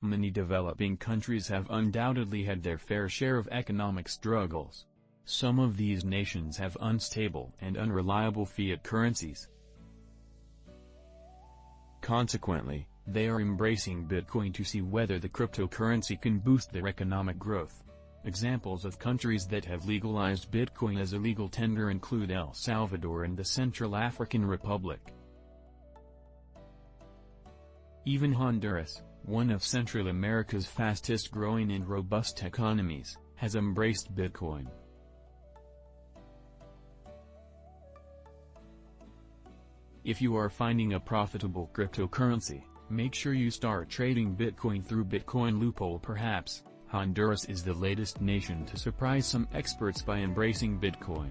Many developing countries have undoubtedly had their fair share of economic struggles. Some of these nations have unstable and unreliable fiat currencies. Consequently, they are embracing Bitcoin to see whether the cryptocurrency can boost their economic growth. Examples of countries that have legalized Bitcoin as a legal tender include El Salvador and the Central African Republic. Even Honduras, one of Central America's fastest-growing and robust economies, has embraced Bitcoin. If you are finding a profitable cryptocurrency, make sure you start trading Bitcoin through Bitcoin LoopholePerhaps. Honduras is the latest nation to surprise some experts by embracing Bitcoin.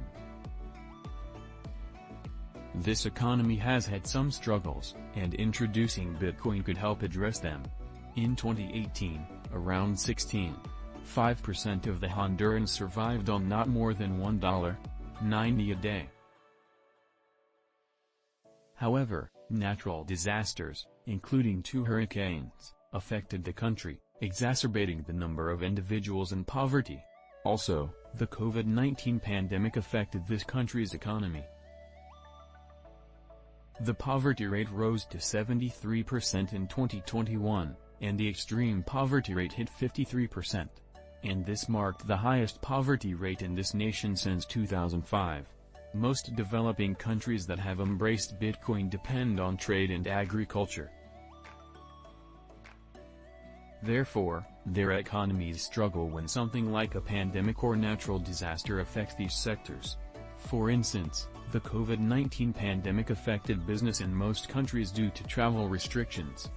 This economy has had some struggles, and introducing Bitcoin could help address them. In 2018, around 16.5% of the Hondurans survived on not more than $1.90 a day. However, natural disasters, including 2 hurricanes, affected the country, exacerbating the number of individuals in poverty. Also, the COVID-19 pandemic affected this country's economy. The poverty rate rose to 73% in 2021, and the extreme poverty rate hit 53%. And this marked the highest poverty rate in this nation since 2005. Most developing countries that have embraced Bitcoin depend on trade and agriculture. Therefore, their economies struggle when something like a pandemic or natural disaster affects these sectors. For instance, the COVID-19 pandemic affected business in most countries due to travel restrictions.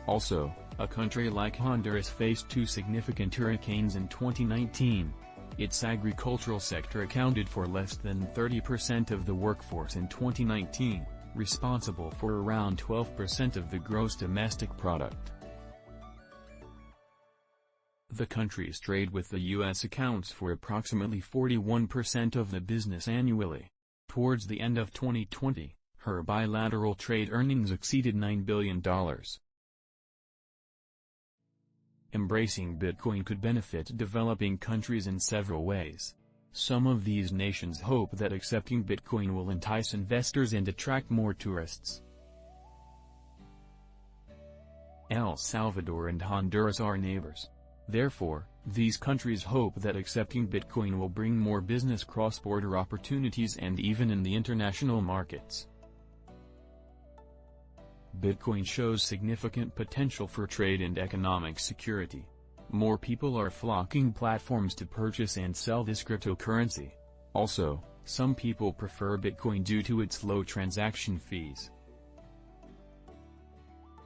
Also, a country like Honduras faced 2 significant hurricanes in 2019. Its agricultural sector accounted for less than 30% of the workforce in 2019, responsible for around 12% of the gross domestic product. The country's trade with the U.S. accounts for approximately 41% of the business annually. Towards the end of 2020, her bilateral trade earnings exceeded $9 billion. Embracing Bitcoin could benefit developing countries in several ways. Some of these nations hope that accepting Bitcoin will entice investors and attract more tourists. El Salvador and Honduras are neighbors. Therefore, these countries hope that accepting Bitcoin will bring more business cross-border opportunities and even in the international markets. Bitcoin shows significant potential for trade and economic security. More people are flocking platforms to purchase and sell this cryptocurrency. Also, some people prefer Bitcoin due to its low transaction fees.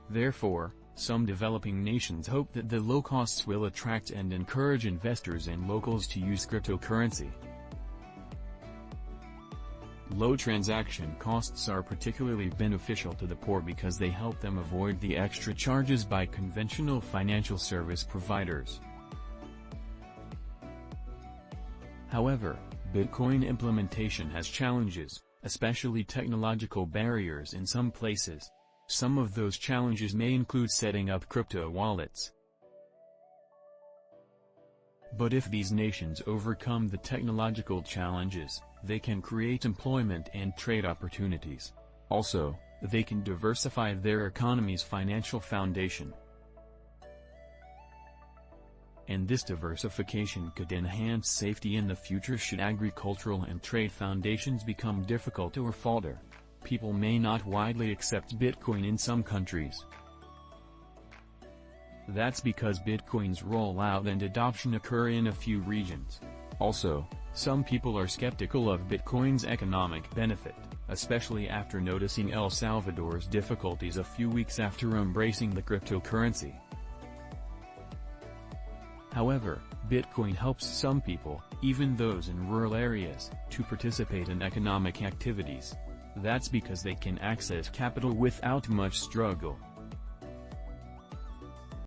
Therefore, some developing nations hope that the low costs will attract and encourage investors and locals to use cryptocurrency. Low transaction costs are particularly beneficial to the poor because they help them avoid the extra charges by conventional financial service providers. However, Bitcoin implementation has challenges, especially technological barriers in some places. Some of those challenges may include setting up crypto wallets. But if these nations overcome the technological challenges, they can create employment and trade opportunities. Also, they can diversify their economy's financial foundation. And this diversification could enhance safety in the future should agricultural and trade foundations become difficult or falter. People may not widely accept Bitcoin in some countries. That's because Bitcoin's rollout and adoption occur in a few regions. Also, some people are skeptical of Bitcoin's economic benefit, especially after noticing El Salvador's difficulties a few weeks after embracing the cryptocurrency. However, Bitcoin helps some people, even those in rural areas, to participate in economic activities. That's because they can access capital without much struggle.